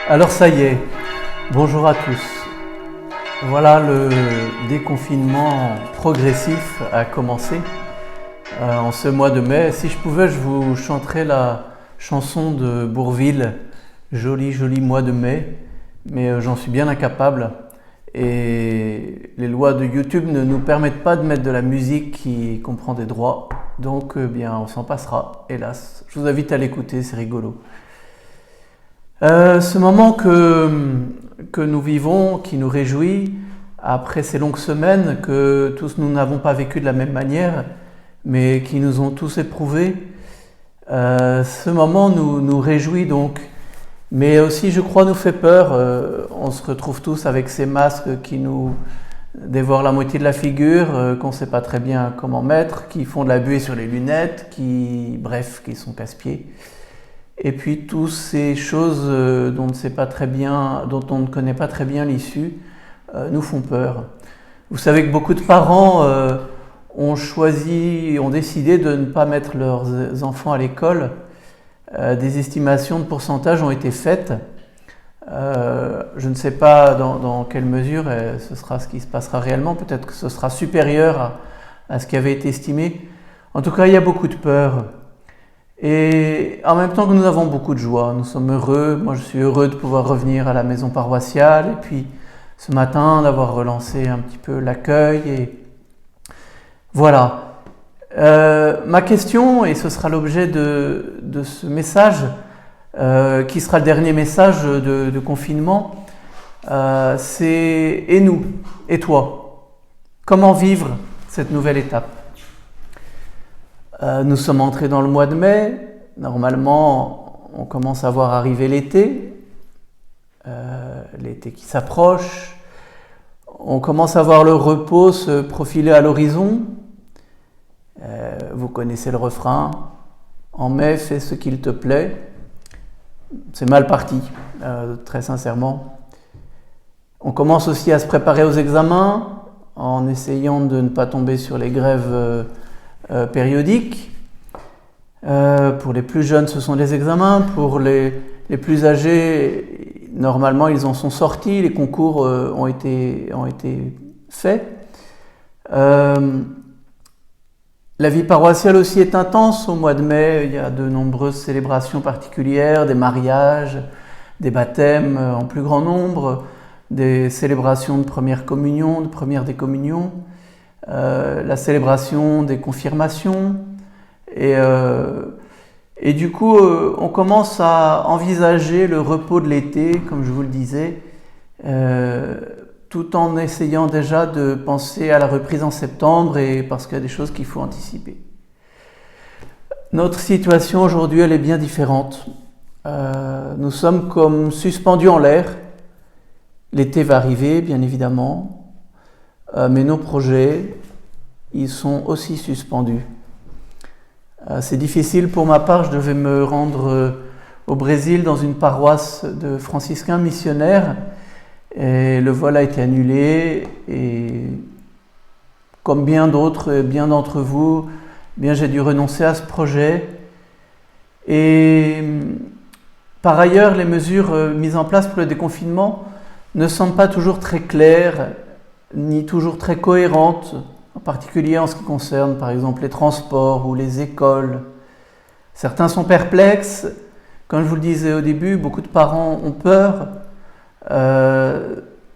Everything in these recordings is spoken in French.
Alors ça y est, bonjour à tous. Voilà, le déconfinement progressif a commencé en ce mois de mai. Si je pouvais, je vous chanterais la chanson de Bourvil, Joli joli mois de mai, mais j'en suis bien incapable. Et les lois de YouTube ne nous permettent pas de mettre de la musique qui comprend des droits, donc bien on s'en passera, hélas. Je vous invite à l'écouter, c'est rigolo. Ce moment que nous vivons, qui nous réjouit, après ces longues semaines que tous nous n'avons pas vécu de la même manière, mais qui nous ont tous éprouvés, ce moment nous réjouit donc, mais aussi je crois nous fait peur. On se retrouve tous avec ces masques qui nous dévorent la moitié de la figure, qu'on ne sait pas très bien comment mettre, qui font de la buée sur les lunettes, qui sont casse-pieds. Et puis toutes ces choses dont on ne connaît pas très bien l'issue nous font peur. Vous savez que beaucoup de parents ont décidé de ne pas mettre leurs enfants à l'école. Des estimations de pourcentage ont été faites. Je ne sais pas dans quelle mesure ce sera ce qui se passera réellement. Peut-être que ce sera supérieur à ce qui avait été estimé. En tout cas, il y a beaucoup de peur. Et en même temps que nous avons beaucoup de joie, nous sommes heureux. Moi, je suis heureux de pouvoir revenir à la maison paroissiale et puis ce matin d'avoir relancé un petit peu l'accueil. Et voilà. Ma question, et ce sera l'objet de ce message, qui sera le dernier message de confinement, c'est « Et nous ? Et toi ? Comment vivre cette nouvelle étape ?» Nous sommes entrés dans le mois de mai. Normalement, on commence à voir arriver l'été. L'été qui s'approche. On commence à voir le repos se profiler à l'horizon. Vous connaissez le refrain. En mai, fais ce qu'il te plaît. C'est mal parti, très sincèrement. On commence aussi à se préparer aux examens en essayant de ne pas tomber sur les grèves périodiques. Pour les plus jeunes, ce sont les examens. Pour les plus âgés, normalement, ils en sont sortis. Les concours ont été faits. La vie paroissiale aussi est intense au mois de mai. Il y a de nombreuses célébrations particulières, des mariages, des baptêmes en plus grand nombre, des célébrations de première communion, de première décommunion, la célébration des confirmations. Et du coup, on commence à envisager le repos de l'été, comme je vous le disais, tout en essayant déjà de penser à la reprise en septembre, et parce qu'il y a des choses qu'il faut anticiper. Notre situation aujourd'hui, elle est bien différente. Nous sommes comme suspendus en l'air. L'été va arriver, bien évidemment, mais nos projets, ils sont aussi suspendus. C'est difficile pour ma part, je devais me rendre au Brésil dans une paroisse de franciscains missionnaires et le vol a été annulé et comme bien d'entre vous, j'ai dû renoncer à ce projet. Et par ailleurs, les mesures mises en place pour le déconfinement ne semblent pas toujours très claires ni toujours très cohérentes, en particulier en ce qui concerne par exemple les transports ou les écoles. Certains sont perplexes. Comme je vous le disais au début, beaucoup de parents ont peur.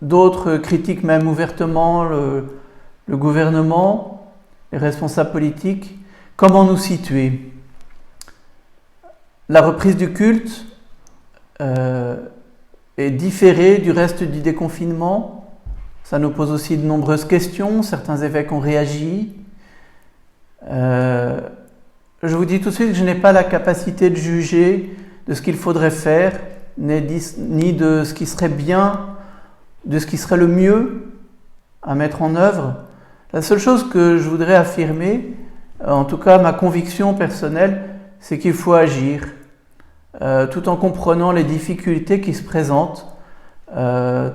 D'autres critiquent même ouvertement le gouvernement, les responsables politiques. Comment nous situer ? La reprise du culte est différée du reste du déconfinement. Ça nous pose aussi de nombreuses questions. Certains évêques ont réagi. Je vous dis tout de suite que je n'ai pas la capacité de juger de ce qu'il faudrait faire, ni de ce qui serait bien, de ce qui serait le mieux à mettre en œuvre. La seule chose que je voudrais affirmer, en tout cas ma conviction personnelle, c'est qu'il faut agir, tout en comprenant les difficultés qui se présentent,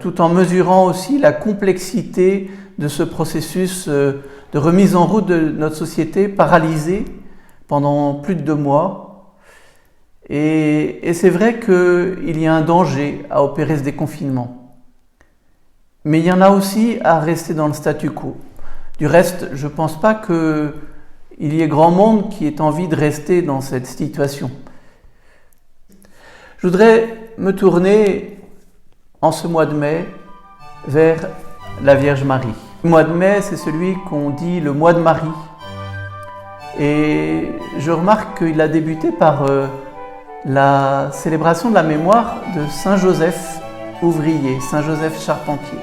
tout en mesurant aussi la complexité de ce processus de remise en route de notre société paralysée pendant plus de 2 mois. Et c'est vrai qu'il y a un danger à opérer ce déconfinement. Mais il y en a aussi à rester dans le statu quo. Du reste, je ne pense pas qu'il y ait grand monde qui ait envie de rester dans cette situation. Je voudrais me tourner en ce mois de mai vers la Vierge Marie. Le mois de mai, c'est celui qu'on dit le mois de Marie. Et je remarque qu'il a débuté par la célébration de la mémoire de Saint Joseph ouvrier, Saint Joseph charpentier.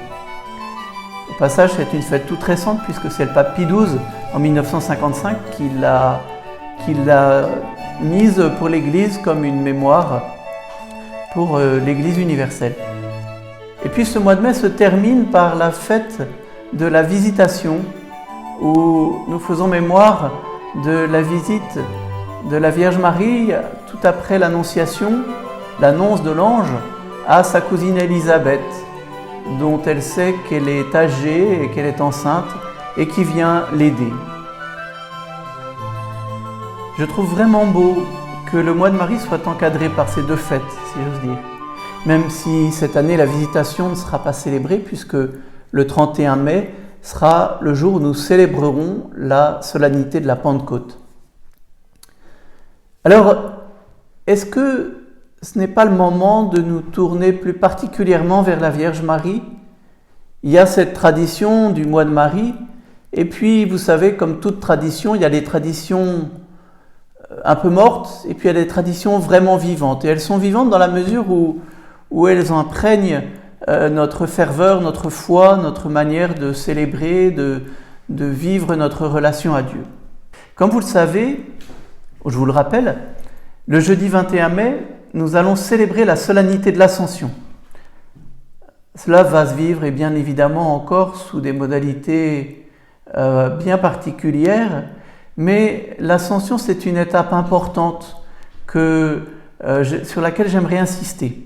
Au passage, c'est une fête toute récente puisque c'est le pape Pie XII en 1955 qui l'a mise pour l'Église comme une mémoire pour l'Église universelle. Et puis ce mois de mai se termine par la fête de la Visitation où nous faisons mémoire de la visite de la Vierge Marie tout après l'Annonciation, l'annonce de l'ange à sa cousine Élisabeth, dont elle sait qu'elle est âgée et qu'elle est enceinte et qui vient l'aider. Je trouve vraiment beau que le mois de Marie soit encadré par ces deux fêtes, si j'ose dire. Même si cette année la Visitation ne sera pas célébrée puisque le 31 mai sera le jour où nous célébrerons la solennité de la Pentecôte. Alors, est-ce que ce n'est pas le moment de nous tourner plus particulièrement vers la Vierge Marie? Il y a cette tradition du mois de Marie, et puis vous savez, comme toute tradition, il y a des traditions un peu mortes, et puis il y a des traditions vraiment vivantes. Et elles sont vivantes dans la mesure où elles imprègnent notre ferveur, notre foi, notre manière de célébrer, de vivre notre relation à Dieu. Comme vous le savez, je vous le rappelle, le jeudi 21 mai, nous allons célébrer la solennité de l'Ascension. Cela va se vivre, et bien évidemment encore, sous des modalités bien particulières, mais l'Ascension, c'est une étape importante sur laquelle j'aimerais insister.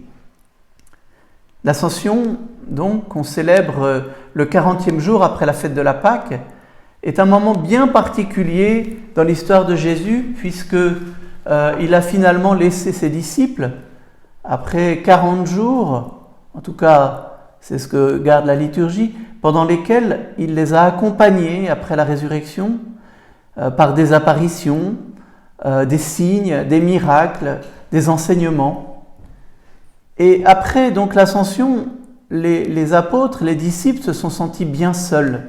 L'Ascension, donc, qu'on célèbre le 40e jour après la fête de la Pâque, est un moment bien particulier dans l'histoire de Jésus, puisqu'il a finalement laissé ses disciples, après 40 jours, en tout cas c'est ce que garde la liturgie, pendant lesquels il les a accompagnés après la résurrection par des apparitions, des signes, des miracles, des enseignements. Et après donc l'ascension, les apôtres, les disciples se sont sentis bien seuls.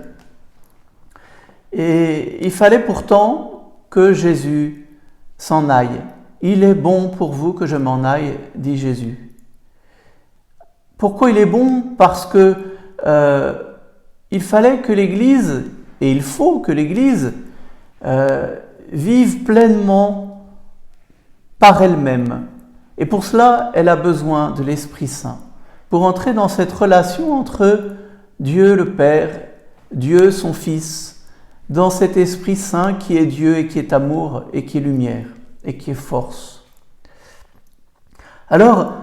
Et il fallait pourtant que Jésus s'en aille. Il est bon pour vous que je m'en aille, dit Jésus. Pourquoi il est bon? Parce que il fallait que l'Église, et il faut que l'Église, vive pleinement par elle-même. Et pour cela, elle a besoin de l'Esprit Saint, pour entrer dans cette relation entre Dieu le Père, Dieu son Fils, dans cet Esprit Saint qui est Dieu et qui est amour et qui est lumière et qui est force. Alors,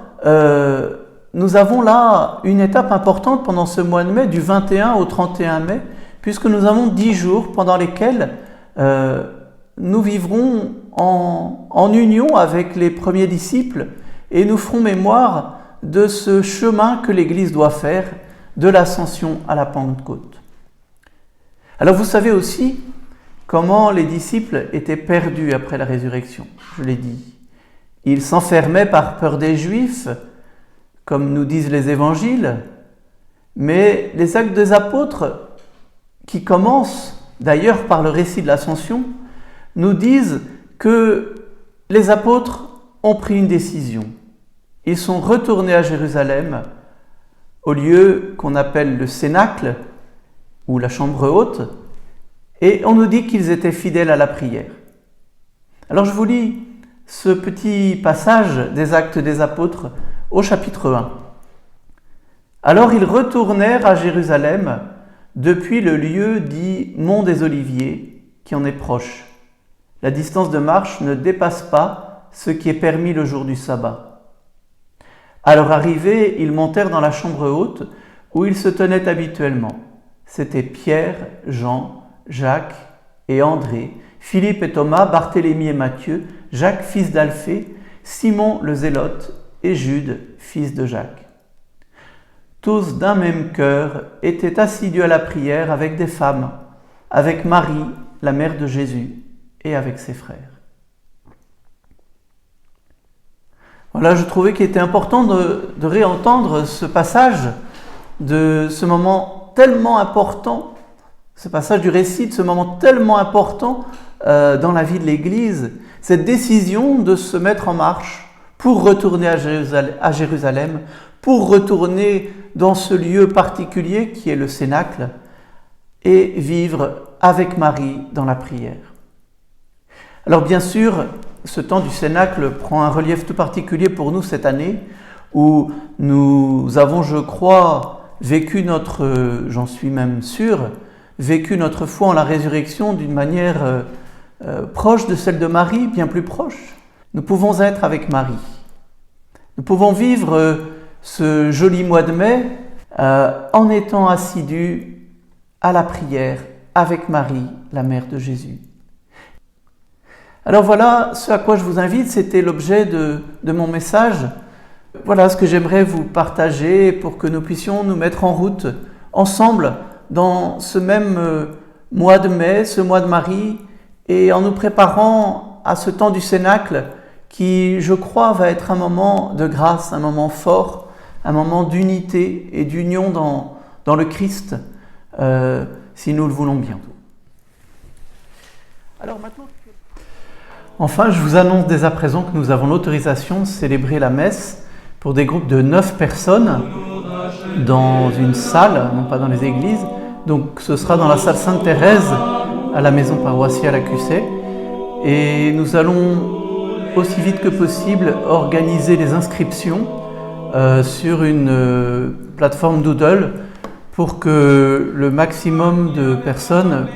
nous avons là une étape importante pendant ce mois de mai, du 21 au 31 mai, puisque nous avons 10 jours pendant lesquels nous vivrons en union avec les premiers disciples et nous ferons mémoire de ce chemin que l'Église doit faire de l'Ascension à la Pentecôte. Alors vous savez aussi comment les disciples étaient perdus après la résurrection, je l'ai dit. Ils s'enfermaient par peur des Juifs, comme nous disent les évangiles, mais les actes des apôtres, qui commencent d'ailleurs par le récit de l'Ascension, nous disent que les apôtres ont pris une décision. Ils sont retournés à Jérusalem, au lieu qu'on appelle le Cénacle, ou la chambre haute, et on nous dit qu'ils étaient fidèles à la prière. Alors je vous lis ce petit passage des Actes des Apôtres au chapitre 1. Alors ils retournèrent à Jérusalem depuis le lieu dit Mont des Oliviers, qui en est proche. La distance de marche ne dépasse pas ce qui est permis le jour du sabbat. À leur arrivée, ils montèrent dans la chambre haute où ils se tenaient habituellement. C'étaient Pierre, Jean, Jacques et André, Philippe et Thomas, Barthélemy et Matthieu, Jacques fils d'Alphée, Simon le Zélote et Jude, fils de Jacques. Tous d'un même cœur étaient assidus à la prière avec des femmes, avec Marie, la mère de Jésus, et avec ses frères. Voilà, je trouvais qu'il était important de réentendre ce passage de ce moment tellement important, ce passage du récit de ce moment tellement important dans la vie de l'Église, cette décision de se mettre en marche pour retourner à Jérusalem, pour retourner dans ce lieu particulier qui est le Cénacle et vivre avec Marie dans la prière. Alors bien sûr, ce temps du Cénacle prend un relief tout particulier pour nous cette année où nous avons, je crois, vécu j'en suis même sûr, vécu notre foi en la résurrection d'une manière proche de celle de Marie, bien plus proche. Nous pouvons être avec Marie. Nous pouvons vivre ce joli mois de mai en étant assidus à la prière avec Marie, la mère de Jésus. Alors voilà ce à quoi je vous invite, c'était l'objet de mon message. Voilà ce que j'aimerais vous partager pour que nous puissions nous mettre en route ensemble dans ce même mois de mai, ce mois de Marie, et en nous préparant à ce temps du Cénacle qui, je crois, va être un moment de grâce, un moment fort, un moment d'unité et d'union dans le Christ, si nous le voulons bien. Alors maintenant, enfin, je vous annonce dès à présent que nous avons l'autorisation de célébrer la messe pour des groupes de 9 personnes dans une salle, non pas dans les églises. Donc ce sera dans la salle Sainte-Thérèse à la maison paroissiale à Cusset. Et nous allons aussi vite que possible organiser les inscriptions sur une plateforme Doodle pour que le maximum de personnes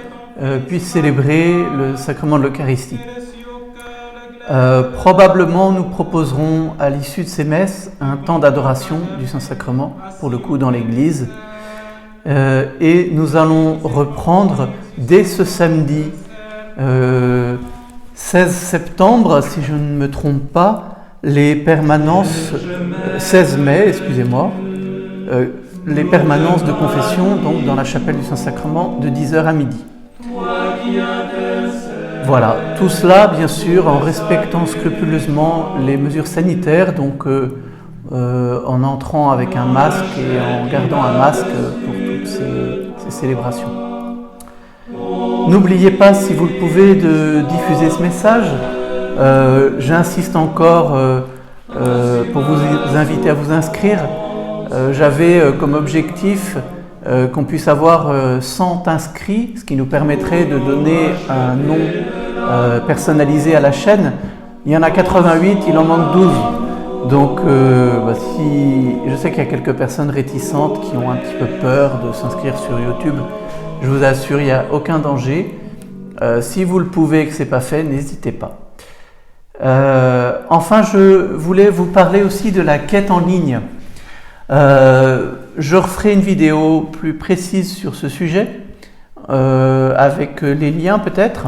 puissent célébrer le sacrement de l'Eucharistie. Probablement nous proposerons à l'issue de ces messes un temps d'adoration du Saint-Sacrement, pour le coup dans l'église, et nous allons reprendre dès ce samedi 16 septembre, si je ne me trompe pas, les permanences, 16 mai, excusez-moi, les permanences de confession donc dans la chapelle du Saint-Sacrement de 10h à midi. Voilà, tout cela bien sûr en respectant scrupuleusement les mesures sanitaires, donc en entrant avec un masque et en gardant un masque pour toutes ces célébrations. N'oubliez pas, si vous le pouvez, de diffuser ce message. J'insiste encore pour vous inviter à vous inscrire. J'avais comme objectif qu'on puisse avoir 100 inscrits, ce qui nous permettrait de donner un nom personnalisé à la chaîne. Il y en a 88, il en manque 12. Donc je sais qu'il y a quelques personnes réticentes qui ont un petit peu peur de s'inscrire sur YouTube. Je vous assure, il n'y a aucun danger. Si vous le pouvez et que ce n'est pas fait, n'hésitez pas. Enfin, je voulais vous parler aussi de la quête en ligne. Je referai une vidéo plus précise sur ce sujet, avec les liens peut-être,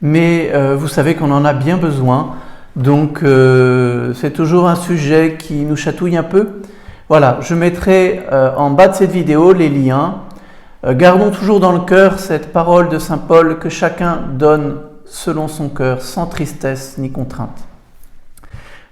mais vous savez qu'on en a bien besoin, donc c'est toujours un sujet qui nous chatouille un peu. Voilà, je mettrai en bas de cette vidéo les liens. Gardons toujours dans le cœur cette parole de Saint Paul que chacun donne selon son cœur, sans tristesse ni contrainte.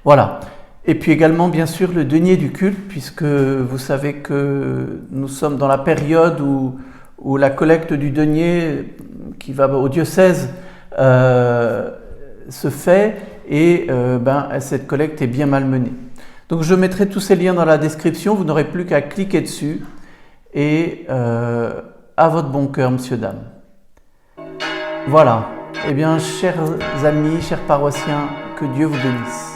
Voilà. Et puis également, bien sûr, le denier du culte, puisque vous savez que nous sommes dans la période où la collecte du denier qui va au diocèse se fait et cette collecte est bien malmenée. Donc je mettrai tous ces liens dans la description, vous n'aurez plus qu'à cliquer dessus et à votre bon cœur, monsieur, dame. Voilà. Eh bien, chers amis, chers paroissiens, que Dieu vous bénisse.